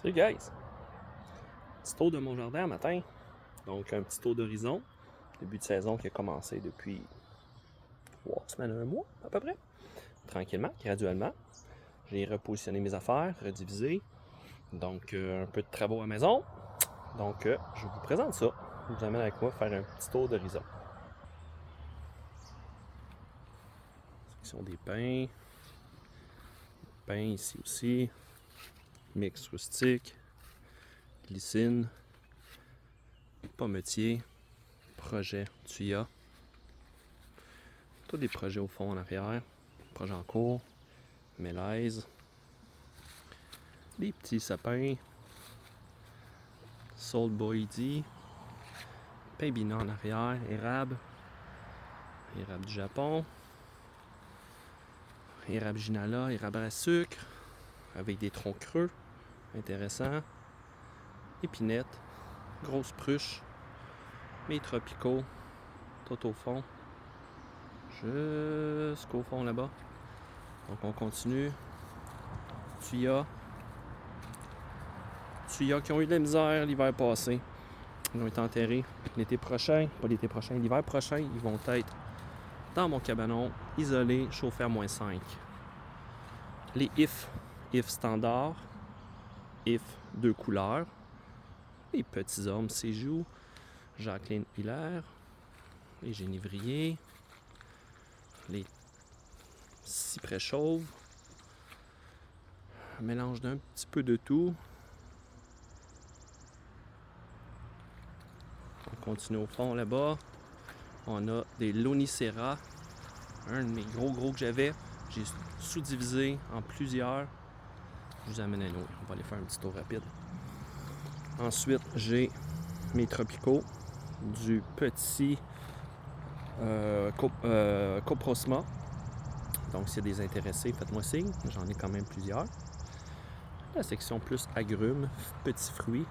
Salut guys! Petit tour de mon jardin à matin. Donc un petit tour d'horizon. Début de saison qui a commencé depuis 3 semaines, un mois à peu près. Tranquillement, graduellement. J'ai repositionné mes affaires, redivisé. Donc un peu de travaux à la maison. Donc je vous présente ça. Je vous amène avec moi faire un petit tour d'horizon. Section des pins. Pins ici aussi. Mix rustique. Glycine. Pommetier. Projet Tuya. Tous des projets au fond en arrière. Projet en cours. Mélèze. Des petits sapins. Salt Boydi. Pembina en arrière. Érable. Érable du Japon. Érable Ginala. Érable à sucre. Avec des troncs creux. Intéressant. Épinette. Grosse pruche. Mes tropicaux. Tout au fond. Jusqu'au fond là-bas. Donc on continue. Tuya qui ont eu de la misère l'hiver passé. Ils ont été enterrés l'été prochain. Pas l'été prochain, l'hiver prochain, ils vont être dans mon cabanon, isolé, chauffé à -5. Les if standard, if 2 couleurs. Les petits hommes Séjoux, Jacqueline Hilaire, les génévriers, les cyprès chauves. Un mélange d'un petit peu de tout. On continue au fond là-bas. On a des Lonicera. Un de mes gros que j'avais. J'ai sous-divisé en plusieurs. Je vous amène à nous. On va aller faire un petit tour rapide. Ensuite, j'ai mes tropicaux du petit Coprosma. Donc, s'il y a des intéressés, faites-moi signe. J'en ai quand même plusieurs. La section plus agrumes, petits fruits.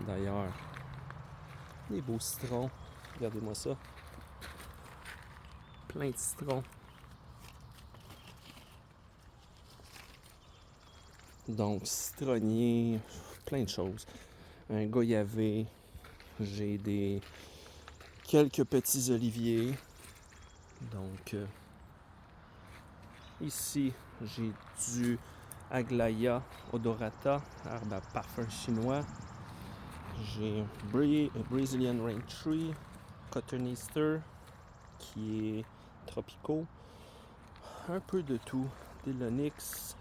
D'ailleurs, des beaux citrons. Regardez-moi ça. Plein de citrons. Donc, citronnier, plein de choses. Un goyavé. J'ai quelques petits oliviers. Donc, ici, j'ai du Aglaya odorata, arbre à parfum chinois. J'ai Brazilian Rain Tree, Cotton Easter, qui est tropicaux. Un peu de tout. Des Lonix.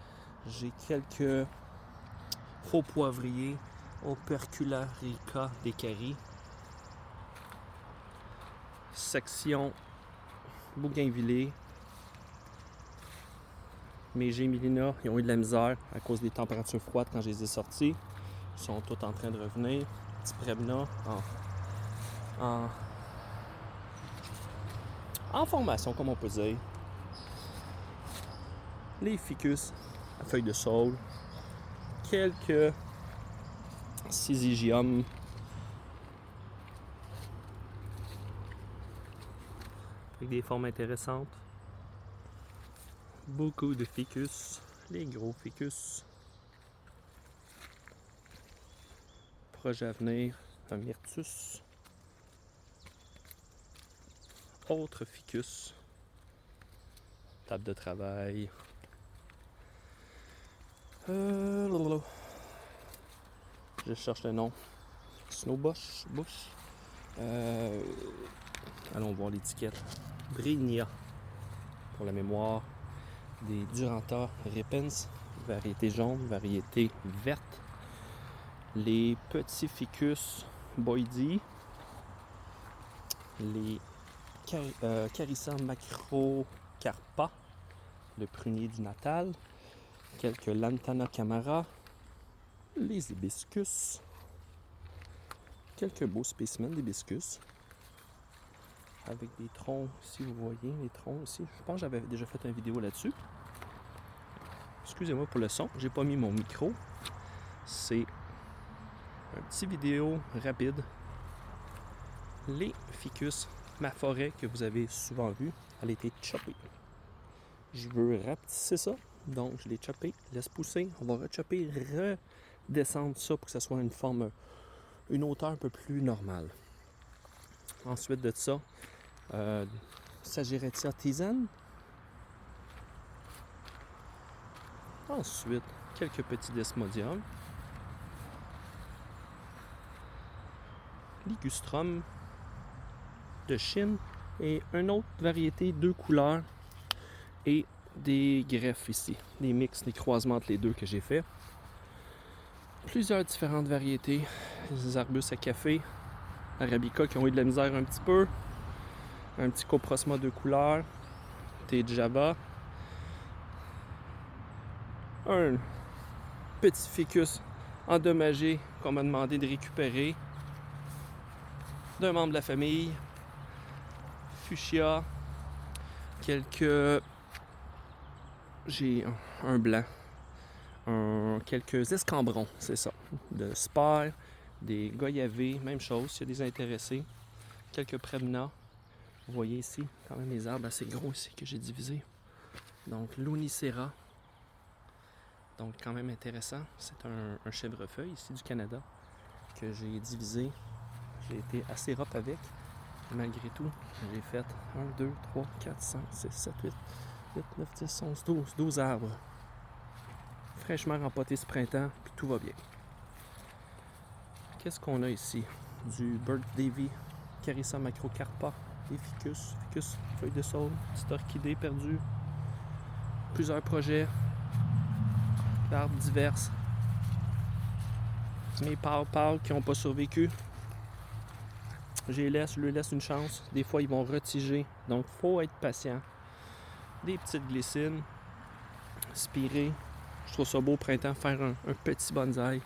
J'ai quelques faux poivriers, Opercularica decari. Section bougainvillée. Mes Gémilina, ils ont eu de la misère à cause des températures froides quand je les ai sortis. Ils sont tous en train de revenir. Petit Premna en formation, comme on peut dire. Les ficus à feuilles de saule. Quelques Syzygium. Avec des formes intéressantes. Beaucoup de ficus. Les gros ficus. Projet à venir, un myrtus. Autre ficus. Table de travail. Je cherche le nom. Snowbush. Allons voir l'étiquette. Brynia. Pour la mémoire. Des Duranta repens. Variété jaune, variété verte. Les petits ficus Boydi. Les Carissa macrocarpa. Le prunier du Natal. Quelques Lantana camara. Les hibiscus. Quelques beaux spécimens d'hibiscus. Avec des troncs, si vous voyez, les troncs ici. Je pense que j'avais déjà fait une vidéo là-dessus. Excusez-moi pour le son, j'ai pas mis mon micro. C'est un petit vidéo rapide. Les ficus, ma forêt que vous avez souvent vue, elle a été choppée. Je veux rapetisser ça, Donc, je l'ai choppé, laisse pousser. On va rechopper, redescendre ça pour que ça soit une forme, une hauteur un peu plus normale. Ensuite de ça, Sagiretia tisane. Ensuite, quelques petits desmodium. Ligustrum de Chine et une autre variété, 2 couleurs et des greffes ici, des mix, des croisements entre les deux que j'ai fait. Plusieurs différentes variétés, des arbustes à café, arabica qui ont eu de la misère un petit peu, un petit coprosma 2 couleurs, thé de Java, un petit ficus endommagé qu'on m'a demandé de récupérer d'un membre de la famille, fuchsia, j'ai un blanc, quelques escambrons, c'est ça, de spire, des goyavés, même chose, s'il y a des intéressés, quelques prévenants. Vous voyez ici, quand même les arbres assez gros ici que j'ai divisés. Donc l'unicera, donc quand même intéressant, c'est un chèvrefeuille ici du Canada que j'ai divisé. J'ai été assez rough avec, malgré tout, j'ai fait 1, 2, 3, 4, 5, 6, 7, 8, 9, 10, 11, 12 arbres. Fraîchement rempotés ce printemps, puis tout va bien. Qu'est-ce qu'on a ici? Du Bird Davy, Carissa macrocarpa, des ficus, feuilles de saule, petite orchidée perdue, plusieurs projets d'arbres divers. Mes pâles qui n'ont pas survécu, je leur laisse une chance. Des fois, ils vont retiger, donc il faut être patient. Des petites glycines, spirées. Je trouve ça beau au printemps, faire un petit bonsaï.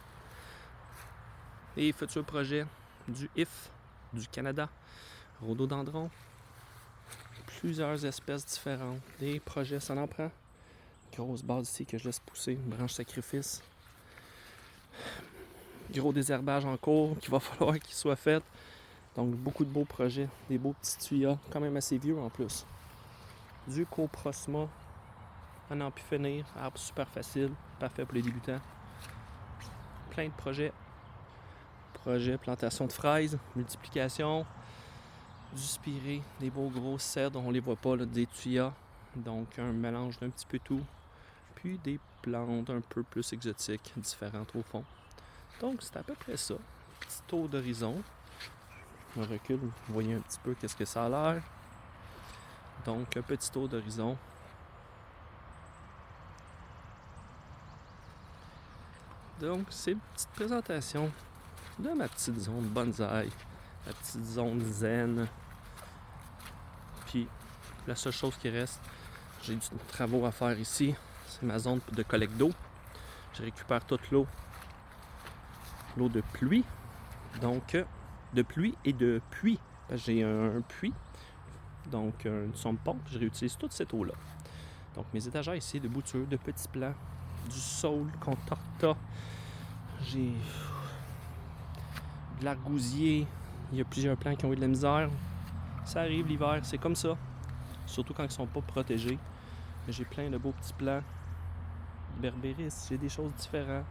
Et futurs projets du IF, du Canada, rhododendron. Plusieurs espèces différentes. Des projets, ça en prend. Grosse base ici que je laisse pousser, une branche sacrifice. Gros désherbage en cours qu'il va falloir qu'il soit fait. Donc beaucoup de beaux projets, des beaux petits tuyas, quand même assez vieux en plus. Du coprosma, à n'en plus finir, arbre super facile, parfait pour les débutants. Plein de projets. Projets, plantation de fraises, multiplication, du spiré, des beaux gros cèdres, on les voit pas, là, des tuyas. Donc un mélange d'un petit peu tout. Puis des plantes un peu plus exotiques, différentes au fond. Donc c'est à peu près ça. Petit tour d'horizon. On recule, vous voyez un petit peu qu'est-ce que ça a l'air. Donc un petit tour d'horizon. Donc c'est une petite présentation de ma petite zone bonsaï, ma petite zone zen. Puis la seule chose qui reste, j'ai du travaux à faire ici, c'est ma zone de collecte d'eau. Je récupère toute l'eau de pluie, donc de pluie et de puits. J'ai un puits, donc une sonde pompe, je réutilise toute cette eau-là. Donc mes étagères ici de boutures, de petits plants, du saule, contorta, j'ai de l'argousier, il y a plusieurs plants qui ont eu de la misère. Ça arrive l'hiver, c'est comme ça, surtout quand ils ne sont pas protégés. Mais j'ai plein de beaux petits plants, berbéris, j'ai des choses différentes,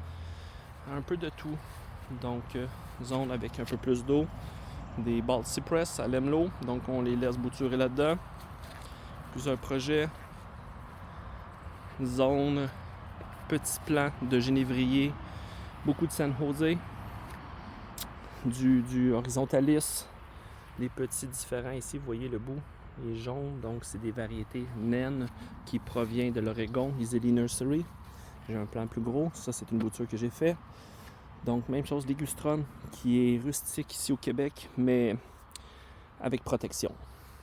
un peu de tout. Donc zone avec un peu plus d'eau, des bald cypress, ça aime l'eau, donc on les laisse bouturer là-dedans. Plusieurs projets, zone, petits plants de génévrier, beaucoup de San Jose, du horizontalis, des petits différents ici, vous voyez le bout est jaune, donc c'est des variétés naines qui proviennent de l'Oregon, Easily Nursery. J'ai un plan plus gros, ça c'est une bouture que j'ai fait. Donc même chose, Ligustrum qui est rustique ici au Québec, mais avec protection.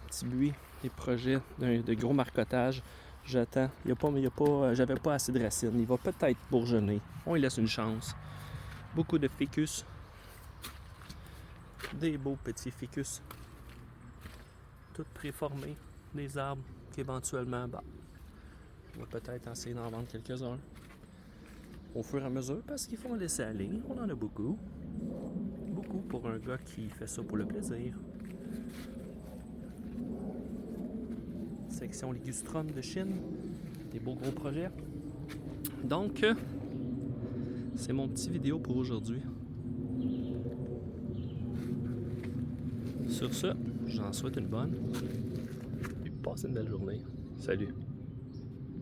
Petit buis, des projets de gros marcotage. J'attends, j'avais pas assez de racines, il va peut-être bourgeonner. On lui laisse une chance. Beaucoup de ficus, des beaux petits ficus, tout préformés, des arbres qui éventuellement, on va peut-être essayer d'en vendre quelques-uns au fur et à mesure parce qu'il faut en laisser aller. On en a beaucoup. Beaucoup pour un gars qui fait ça pour le plaisir. Section Ligustrum de Chine. Des beaux gros projets. Donc, c'est mon petit vidéo pour aujourd'hui. Sur ce, j'en souhaite une bonne. Et passez une belle journée. Salut!